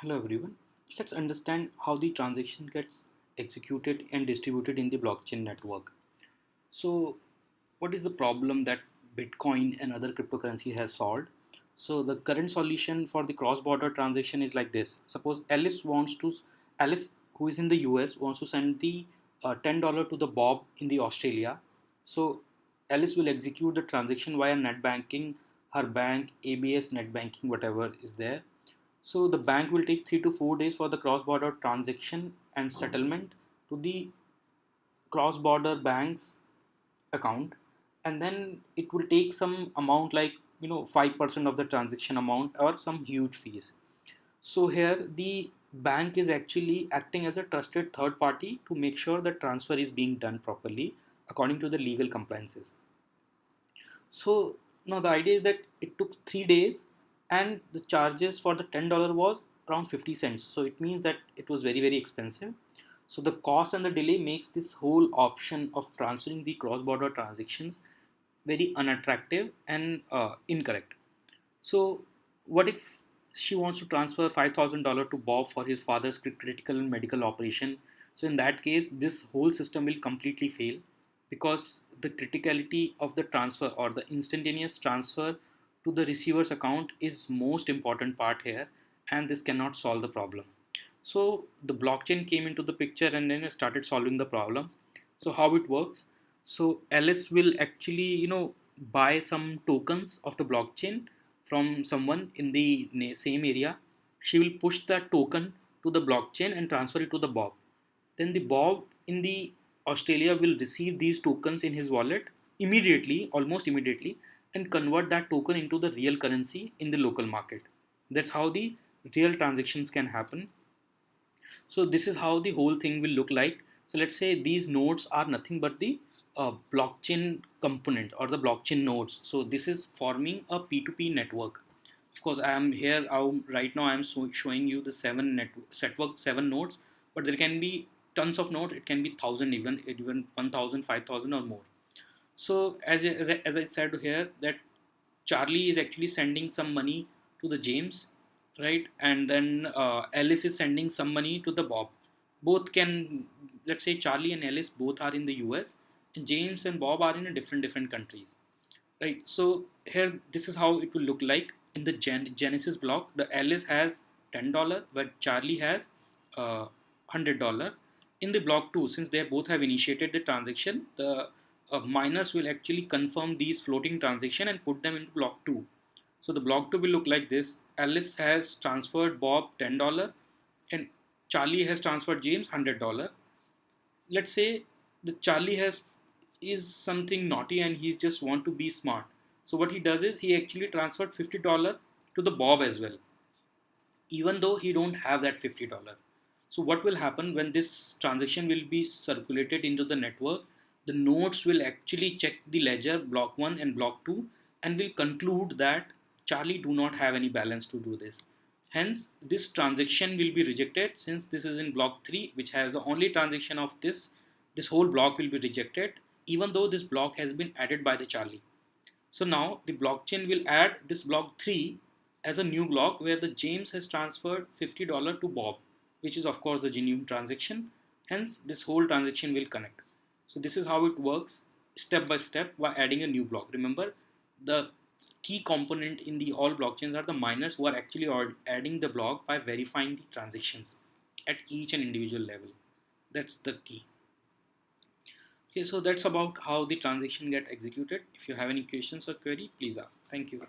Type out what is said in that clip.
Hello everyone. Let's understand how the transaction gets executed and distributed in the blockchain network. So, what is the problem that Bitcoin and other cryptocurrency has solved? So, the current solution for the cross-border transaction is like this. Suppose Alice, who is in the US, wants to send the $10 to the Bob in the Australia. So, Alice will execute the transaction via net banking, her bank, ABS net banking, whatever is there. So the bank will take 3 to 4 days for the cross-border transaction and settlement to the cross-border bank's account, and then it will take some amount like 5% of the transaction amount or some huge fees. So here the bank is actually acting as a trusted third party to make sure that transfer is being done properly according to the legal compliances. So now the idea is that it took 3 days, and the charges for the $10 was around 50 cents. So it means that it was very expensive. So the cost and the delay makes this whole option of transferring the cross-border transactions very unattractive and incorrect. So what if she wants to transfer $5,000 to Bob for his father's critical medical operation? So in that case, this whole system will completely fail because the criticality of the transfer or the instantaneous transfer to the receiver's account is most important part here, and this cannot solve the problem. So the blockchain came into the picture and then it started solving the problem. So how it works? So Alice will actually buy some tokens of the blockchain from someone in the same area. She will push that token to the blockchain and transfer it to the Bob. Then the Bob in the Australia will receive these tokens in his wallet immediately, almost immediately, and convert that token into the real currency in the local market. That's how the real transactions can happen. So this is how the whole thing will look like. So let's say these nodes are nothing but the blockchain component or the blockchain nodes. So this is forming a P2P network. Of course, I am here right now. I am showing you the network seven nodes, but there can be tons of nodes. It can be thousand, even 1,000, 5,000 or more. So as I said here, that Charlie is actually sending some money to the James, right? And then Alice is sending some money to the Bob. Both can, let's say Charlie and Alice both are in the US, and James and Bob are in a different countries, right? So here, this is how it will look like in the Genesis block. The Alice has $10, but Charlie has $100. In the block 2, since they both have initiated the transaction, the miners will actually confirm these floating transaction and put them into block 2. So the block 2 will look like this. Alice has transferred Bob $10 and Charlie has transferred James $100. Let's say the Charlie has is something naughty and he's just want to be smart. So what he does is he actually transferred $50 to the Bob as well, even though he don't have that $50. So what will happen when this transaction will be circulated into the network? The nodes will actually check the ledger block 1 and block 2 and will conclude that Charlie do not have any balance to do this. Hence, this transaction will be rejected since this is in block 3, which has the only transaction of this. This whole block will be rejected even though this block has been added by the Charlie. So now the blockchain will add this block 3 as a new block where the James has transferred $50 to Bob, which is of course the genuine transaction. Hence, this whole transaction will connect. So this is how it works step by step by adding a new block. Remember, the key component in the all blockchains are the miners who are actually adding the block by verifying the transactions at each and individual level. That's the key. Okay, so that's about how the transaction get executed. If you have any questions or query, please ask. Thank you.